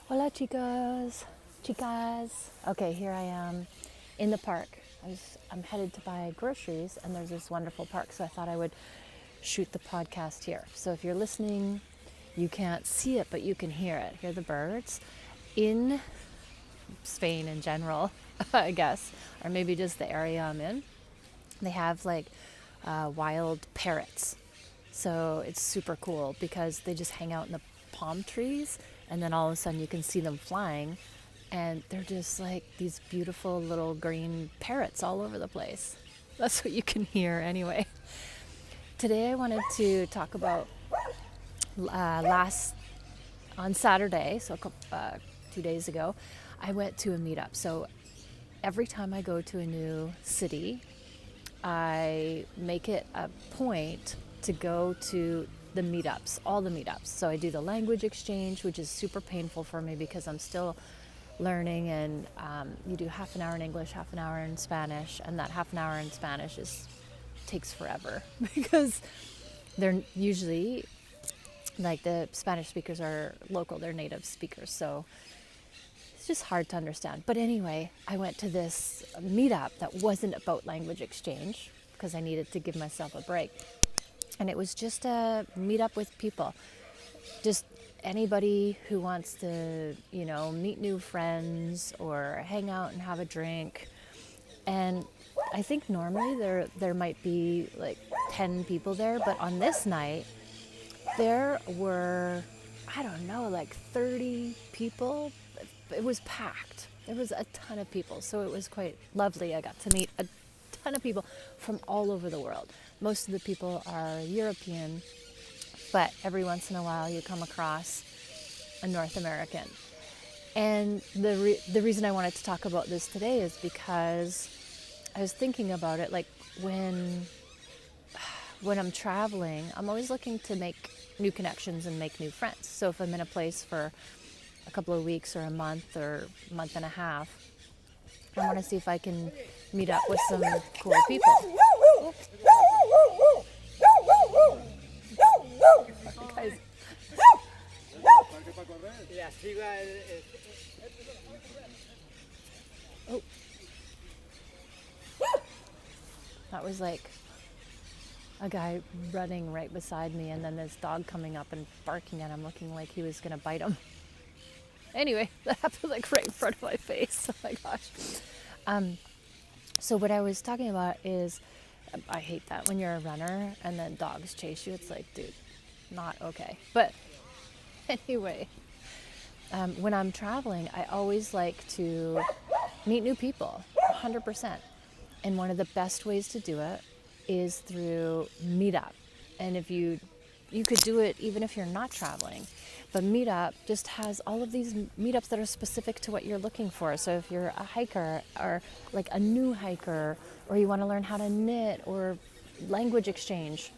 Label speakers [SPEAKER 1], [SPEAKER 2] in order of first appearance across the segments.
[SPEAKER 1] Hola chicas, chicas. Okay, here I am in the park. I'm headed to buy groceries and there's this wonderful park, so I thought I would shoot the podcast here. So if you're listening, you can't see it, but you can hear it. Hear the birds. In Spain in general, I guess, or maybe just the area I'm in, they have like wild parrots. So it's super cool because they just hang out in the palm trees and then all of a sudden you can see them flying and they're just like these beautiful little green parrots all over the place. That's what you can hear anyway. Today I wanted to talk about on Saturday, so 2 days ago, I went to a meetup. So every time I go to a new city, I make it a point to go to the meetups, all the meetups. So I do the language exchange, which is super painful for me because I'm still learning, and you do half an hour in English, half an hour in Spanish, and that half an hour in Spanish takes forever because they're usually like the Spanish speakers are local, they're native speakers, so it's just hard to understand. But anyway, I went to this meetup that wasn't about language exchange because I needed to give myself a break. And it was just a meetup with people, just anybody who wants to, meet new friends or hang out and have a drink. And I think normally there might be like 10 people there, but on this night, there were, I don't know, like 30 people. It was packed. There was a ton of people, so it was quite lovely. I got to meet a ton of people from all over the world. Most of the people are European, but every once in a while you come across a North American. And the reason I wanted to talk about this today is because I was thinking about it, like when I'm traveling, I'm always looking to make new connections and make new friends. So if I'm in a place for a couple of weeks or a month or month and a half, I want to see if I can meet up with some cool people. Guys. Oh. That was like a guy running right beside me and then this dog coming up and barking at him, looking like he was going to bite him. Anyway, that happened like right in front of my face. Oh my gosh. So what I was talking about is, I hate that when you're a runner and then dogs chase you. It's like, dude, not okay. But anyway, when I'm traveling, I always like to meet new people, 100%. And one of the best ways to do it is through Meetup. And if you could do it even if you're not traveling. But Meetup just has all of these meetups that are specific to what you're looking for. So if you're a hiker or like a new hiker, or you want to learn how to knit or language exchange,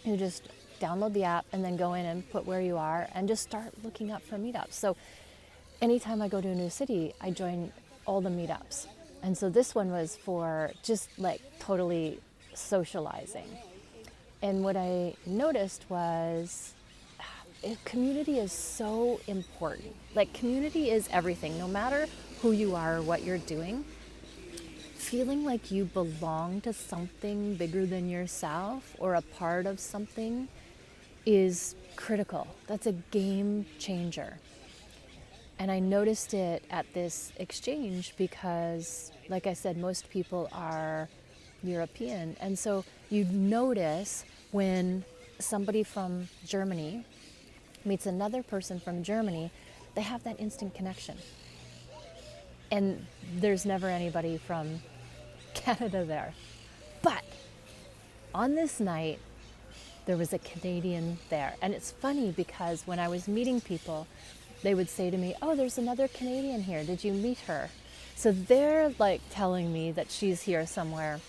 [SPEAKER 1] you just download the app and then go in and put where you are and just start looking up for meetups. So anytime I go to a new city, I join all the meetups. And so this one was for just like totally socializing. And what I noticed was community is so important. Like community is everything. No matter who you are or what you're doing, feeling like you belong to something bigger than yourself or a part of something is critical. That's a game changer. And I noticed it at this exchange because, like I said, most people are European. And so you notice when somebody from Germany meets another person from Germany, they have that instant connection. And there's never anybody from Canada there. But on this night, there was a Canadian there. And it's funny because when I was meeting people, they would say to me, oh, there's another Canadian here. Did you meet her? So they're like telling me that she's here somewhere.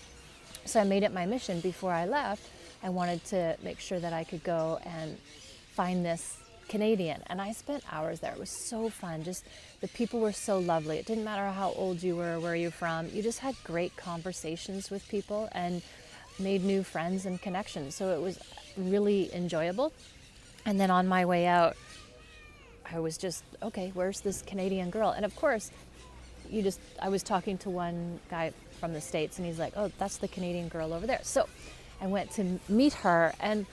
[SPEAKER 1] So I made it my mission before I left. I wanted to make sure that I could go and find this Canadian. And I spent hours there. It was so fun. Just the people were so lovely. It didn't matter how old you were, where you're from. You just had great conversations with people and made new friends and connections. So it was really enjoyable. And then on my way out, I was just, okay, where's this Canadian girl? And of course, I was talking to one guy from the States, and he's like, oh, that's the Canadian girl over there. So I went to meet her, and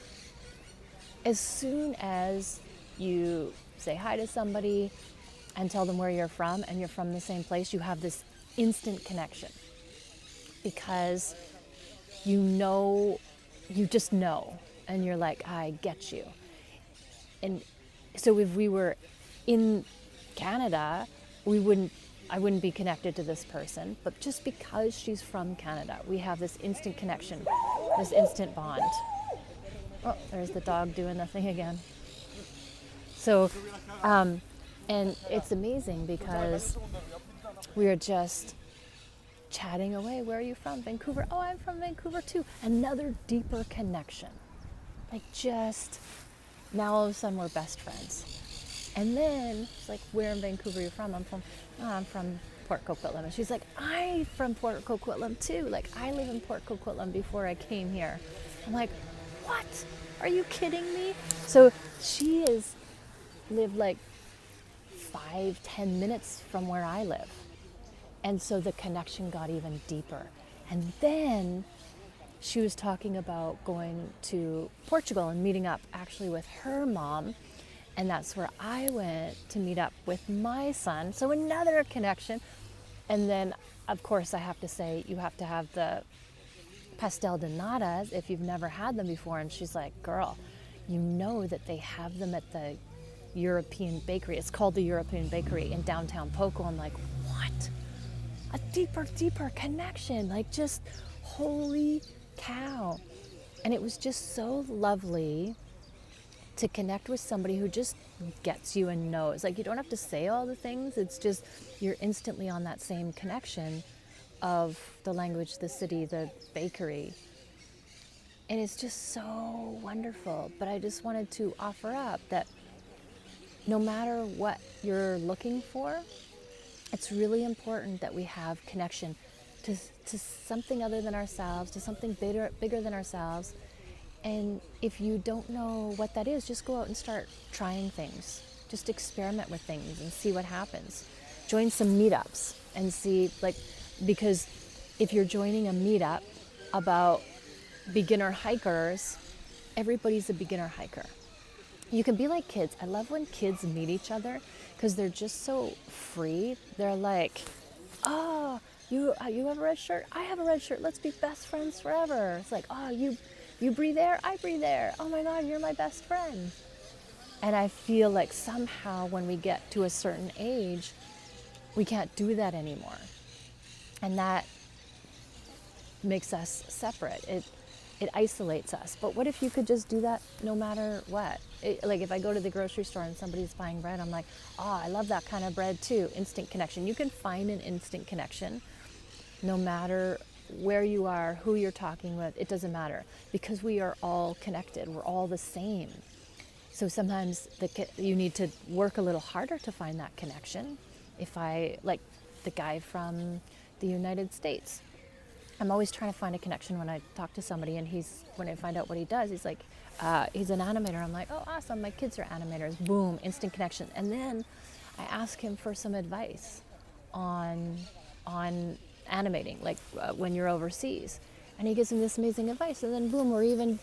[SPEAKER 1] as soon as you say hi to somebody and tell them where you're from and you're from the same place, you have this instant connection, because you just know, and you're like, I get you. And so if we were in Canada, I wouldn't be connected to this person, but just because she's from Canada, we have this instant connection, this instant bond. Oh, there's the dog doing the thing again. So, and it's amazing because we are just chatting away. Where are you from? Vancouver. Oh, I'm from Vancouver too. Another deeper connection. Like, just now all of a sudden we're best friends. And then she's like, where in Vancouver are you from? I'm from Port Coquitlam. And she's like, I'm from Port Coquitlam too. Like, I live in Port Coquitlam before I came here. I'm like, what? Are you kidding me? So she has lived like 5-10 minutes from where I live. And so the connection got even deeper. And then she was talking about going to Portugal and meeting up actually with her mom. And that's where I went to meet up with my son. So another connection. And then, of course, I have to say, you have to have the pastel de natas if you've never had them before. And she's like, girl, you know that they have them at the European Bakery. It's called the European Bakery in downtown Poco. I'm like, what? A deeper connection. Like, just holy cow. And it was just so lovely to connect with somebody who just gets you and knows. Like, you don't have to say all the things. It's just you're instantly on that same connection of the language, the city, the bakery. And it's just so wonderful. But I just wanted to offer up that no matter what you're looking for, it's really important that we have connection to something other than ourselves, to something bigger than ourselves. And if you don't know what that is, just go out and start trying things. Just experiment with things and see what happens. Join some meetups and see, like, because if you're joining a meetup about beginner hikers, everybody's a beginner hiker. You can be like kids. I love when kids meet each other because they're just so free. They're like, oh, you have a red shirt? I have a red shirt. Let's be best friends forever. It's like, oh, you breathe air? I breathe air. Oh my God, you're my best friend. And I feel like somehow when we get to a certain age, we can't do that anymore. And that makes us separate. It isolates us. But what if you could just do that no matter what? Like, if I go to the grocery store and somebody's buying bread, I'm like, oh, I love that kind of bread too. Instant connection. You can find an instant connection no matter where you are, who you're talking with. It doesn't matter, because we are all connected. We're all the same. So sometimes you need to work a little harder to find that connection. If I, like the guy from the United States, I'm always trying to find a connection when I talk to somebody, and when I find out what he does, he's like, he's an animator. I'm like, oh, awesome, my kids are animators. Boom, instant connection. And then I ask him for some advice on animating, like when you're overseas. And he gives me this amazing advice, and then boom, we're even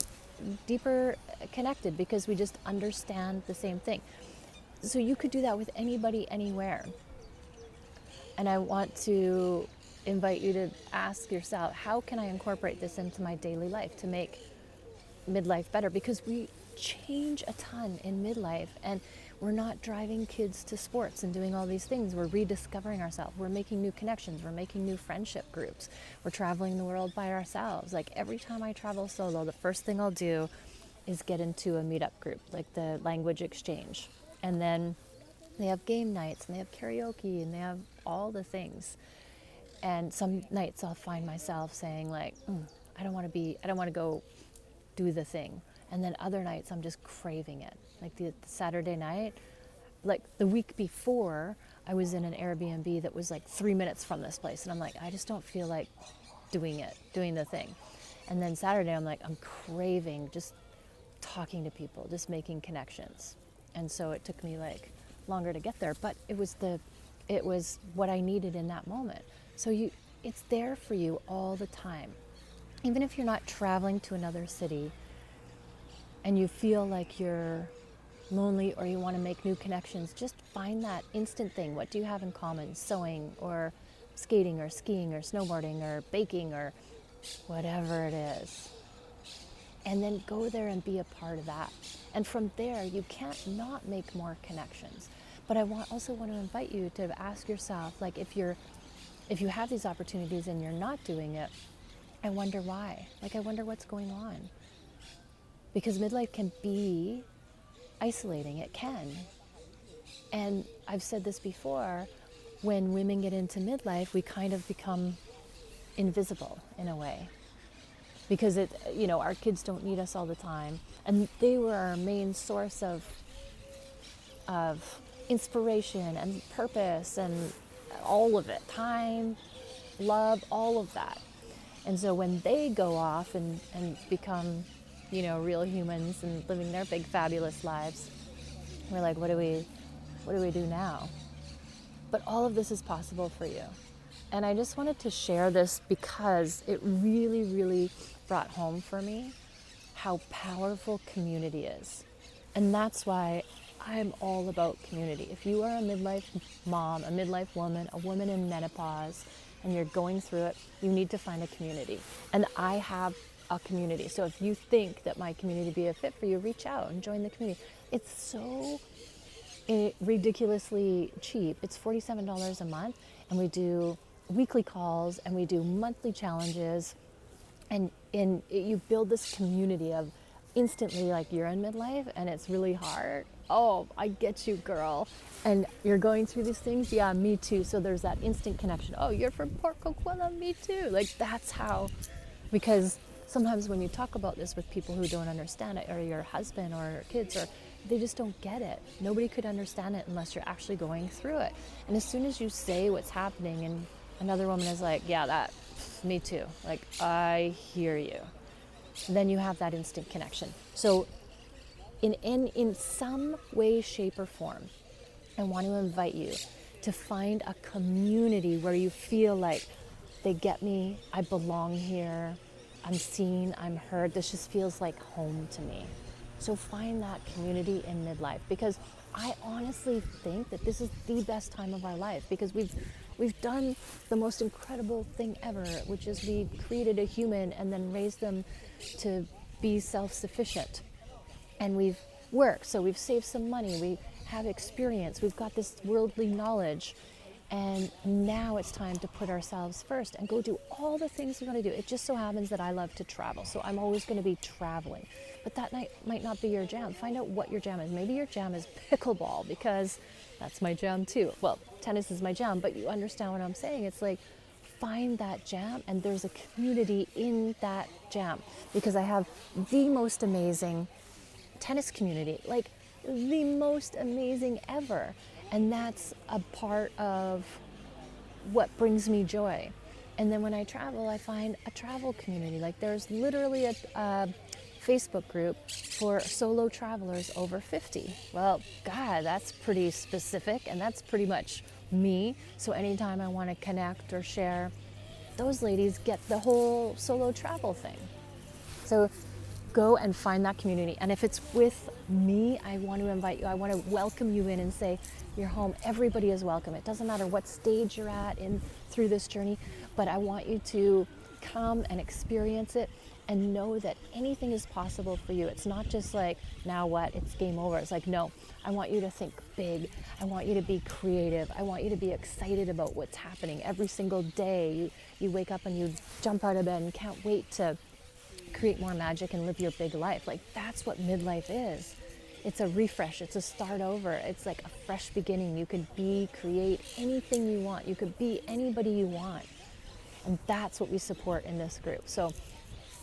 [SPEAKER 1] deeper connected because we just understand the same thing. So you could do that with anybody, anywhere. And I want to invite you to ask yourself, how can I incorporate this into my daily life to make midlife better? Because we change a ton in midlife, and we're not driving kids to sports and doing all these things. We're rediscovering ourselves. We're making new connections. We're making new friendship groups. We're traveling the world by ourselves. Like, every time I travel solo, the first thing I'll do is get into a meetup group, like the language exchange. And then they have game nights, and they have karaoke, and they have all the things. And some nights I'll find myself saying, like, I don't want to go do the thing. And then other nights I'm just craving it. Like the Saturday night, like the week before, I was in an Airbnb that was like 3 minutes from this place. And I'm like, I just don't feel like doing the thing. And then Saturday, I'm like, I'm craving just talking to people, just making connections. And so it took me like longer to get there, but it was what I needed in that moment. So it's there for you all the time. Even if you're not traveling to another city and you feel like you're lonely or you want to make new connections, just find that instant thing. What do you have in common? Sewing or skating or skiing or snowboarding or baking or whatever it is. And then go there and be a part of that. And from there, you can't not make more connections. But I also want to invite you to ask yourself, like, if you have these opportunities and you're not doing it, I wonder why. Like, I wonder what's going on. Because midlife can be isolating. It can. And I've said this before, when women get into midlife, we kind of become invisible in a way. Because our kids don't need us all the time. And they were our main source of inspiration and purpose and all of it. Time, love, all of that. And so when they go off and become, real humans and living their big fabulous lives, we're like, what do we do now? But all of this is possible for you. And I just wanted to share this because it really, really brought home for me how powerful community is. And that's why I'm all about community. If you are a midlife mom, a midlife woman, a woman in menopause, and you're going through it, you need to find a community. And I have a community. So if you think that my community be a fit for you, reach out and join the community. It's so ridiculously cheap. It's $47 a month, and we do weekly calls and we do monthly challenges, and you build this community of instantly, like, you're in midlife and it's really hard. Oh, I get you, girl. And you're going through these things. Yeah, me too. So there's that instant connection. Oh, you're from Port Coquitlam, me too. Like, that's how, because sometimes when you talk about this with people who don't understand it, or your husband or your kids, or they just don't get it. Nobody could understand it unless you're actually going through it. And as soon as you say what's happening and another woman is like, yeah, that, me too. Like, I hear you. Then you have that instant connection. So in some way, shape, or form, I want to invite you to find a community where you feel like they get me, I belong here, I'm seen, I'm heard. This just feels like home to me. So find that community in midlife, because I honestly think that this is the best time of our life, because we've done the most incredible thing ever, which is we created a human and then raised them to be self-sufficient. And we've worked, so we've saved some money, we have experience, we've got this worldly knowledge, and now it's time to put ourselves first and go do all the things we want to do. It just so happens that I love to travel, so I'm always going to be traveling. But that might not be your jam. Find out what your jam is. Maybe your jam is pickleball, because that's my jam too. Well, tennis is my jam, but you understand what I'm saying. It's like, find that jam, and there's a community in that jam, because I have the most amazing tennis community, like the most amazing ever. And that's a part of what brings me joy. And then when I travel, I find a travel community. Like, there's literally a Facebook group for solo travelers over 50. Well, God, that's pretty specific, and that's pretty much me. So anytime I want to connect or share, those ladies get the whole solo travel thing. So go and find that community. And if it's with me, I want to invite you, I want to welcome you in and say, you're home. Everybody is welcome. It doesn't matter what stage you're at through this journey, but I want you to come and experience it and know that anything is possible for you. It's not just like, now what, it's game over. It's like, no, I want you to think big. I want you to be creative. I want you to be excited about what's happening every single day. You wake up and you jump out of bed and can't wait to create more magic and live your big life. Like, that's what midlife is. It's a refresh. It's a start over. It's like a fresh beginning. You could create anything you want. You could be anybody you want. And that's what we support in this group. So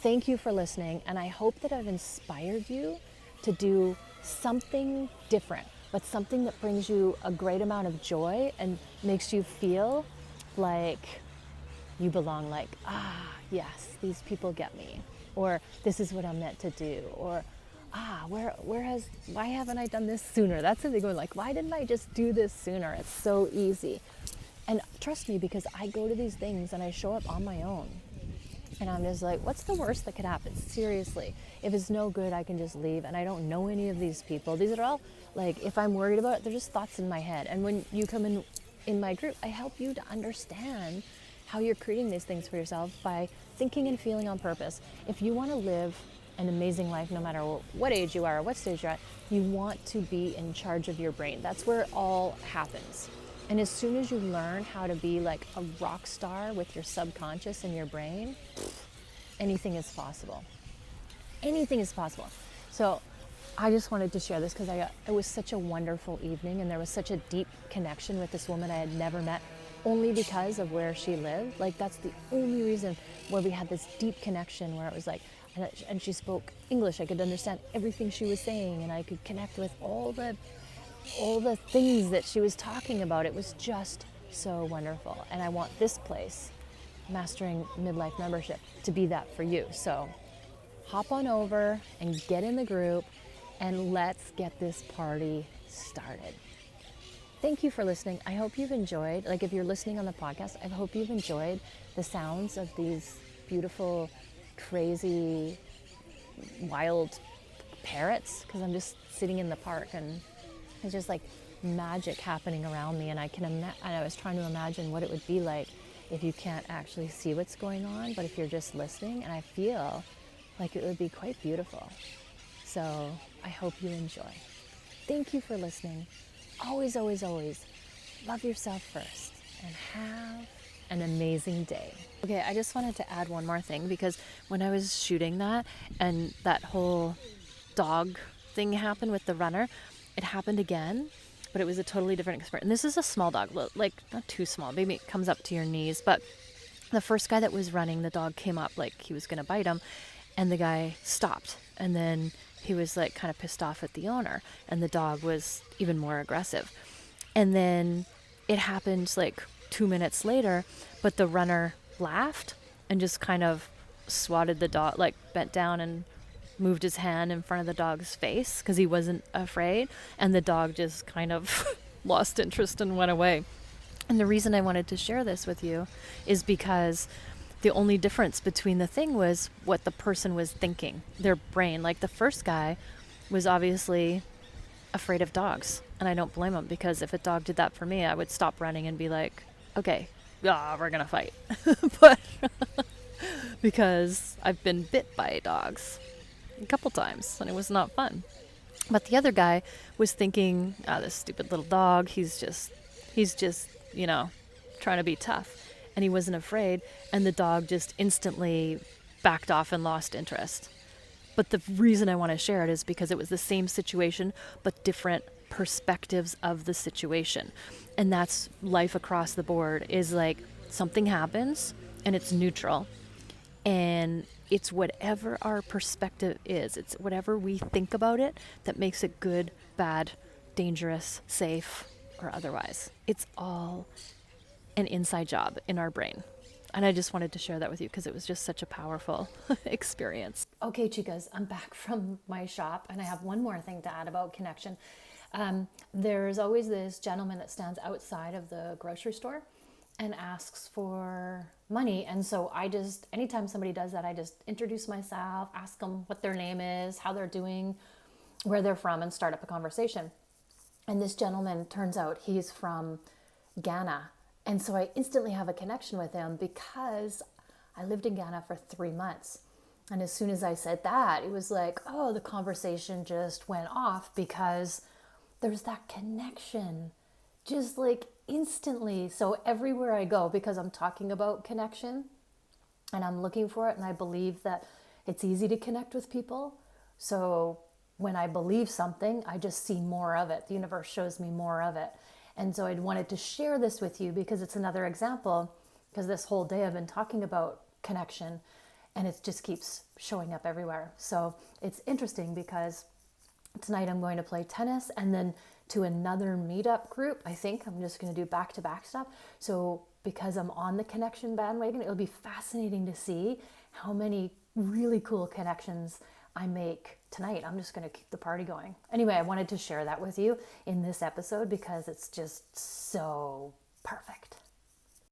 [SPEAKER 1] thank you for listening. And I hope that I've inspired you to do something different, but something that brings you a great amount of joy and makes you feel like you belong. Like, yes, these people get me. Or this is what I'm meant to do. Or, why haven't I done this sooner? That's the thing, going like, why didn't I just do this sooner? It's so easy. And trust me, because I go to these things and I show up on my own. And I'm just like, what's the worst that could happen? Seriously. If it's no good, I can just leave. And I don't know any of these people. These are all, like, if I'm worried about it, they're just thoughts in my head. And when you come in my group, I help you to understand how you're creating these things for yourself by thinking and feeling on purpose. If you want to live an amazing life, no matter what age you are or what stage you're at, you want to be in charge of your brain. That's where it all happens. And as soon as you learn how to be like a rock star with your subconscious and your brain, anything is possible. Anything is possible. So I just wanted to share this because it was such a wonderful evening, and there was such a deep connection with this woman I had never met, only because of where she lived. Like, that's the only reason where we had this deep connection, where it was like, and she spoke English. I could understand everything she was saying, and I could connect with all the things that she was talking about. It was just so wonderful. And I want this place, Mastering Midlife Membership, to be that for you. So hop on over and get in the group, and let's get this party started. Thank you for listening. I hope you've enjoyed, like, if you're listening on the podcast, I hope you've enjoyed the sounds of these beautiful, crazy, wild parrots, because I'm just sitting in the park and it's just like magic happening around me. And and I was trying to imagine what it would be like if you can't actually see what's going on, but if you're just listening, and I feel like it would be quite beautiful. So I hope you enjoy. Thank you for listening. Always, always, always love yourself first and have an amazing day. Okay, I just wanted to add one more thing, because when I was shooting that and that whole dog thing happened with the runner, it happened again, but it was a totally different experience. And this is a small dog, like not too small, maybe it comes up to your knees, but the first guy that was running, the dog came up like he was going to bite him, and the guy stopped, and then he was like kind of pissed off at the owner, and the dog was even more aggressive. And then it happened like 2 minutes later, but the runner laughed and just kind of swatted the dog, like bent down and moved his hand in front of the dog's face because he wasn't afraid, and the dog just kind of lost interest and went away. And the reason I wanted to share this with you is because the only difference between the thing was what the person was thinking, their brain. Like, the first guy was obviously afraid of dogs, and I don't blame him, because if a dog did that for me, I would stop running and be like, okay, we're gonna fight. But because I've been bit by dogs a couple times and it was not fun. But the other guy was thinking, this stupid little dog, he's just, trying to be tough. And he wasn't afraid, and the dog just instantly backed off and lost interest. But the reason I want to share it is because it was the same situation, but different perspectives of the situation. And that's life across the board, is like, something happens and it's neutral. And it's whatever our perspective is. It's whatever we think about it that makes it good, bad, dangerous, safe, or otherwise. It's all an inside job in our brain. And I just wanted to share that with you because it was just such a powerful experience. Okay, chicas, I'm back from my shop, and I have one more thing to add about connection. There's always this gentleman that stands outside of the grocery store and asks for money. And so anytime somebody does that, I just introduce myself, ask them what their name is, how they're doing, where they're from, and start up a conversation. And this gentleman, turns out he's from Ghana. And so I instantly have a connection with him because I lived in Ghana for 3 months. And as soon as I said that, it was like, oh, the conversation just went off, because there's that connection, just like instantly. So everywhere I go, because I'm talking about connection and I'm looking for it, and I believe that it's easy to connect with people. So when I believe something, I just see more of it. The universe shows me more of it. And so I wanted to share this with you because it's another example, because this whole day I've been talking about connection, and it just keeps showing up everywhere. So it's interesting because tonight I'm going to play tennis, and then to another meetup group. I think I'm just going to do back-to-back stuff. So because I'm on the connection bandwagon, it'll be fascinating to see how many really cool connections I make tonight I'm just going to keep the party going. Anyway, I wanted to share that with you in this episode because it's just so perfect.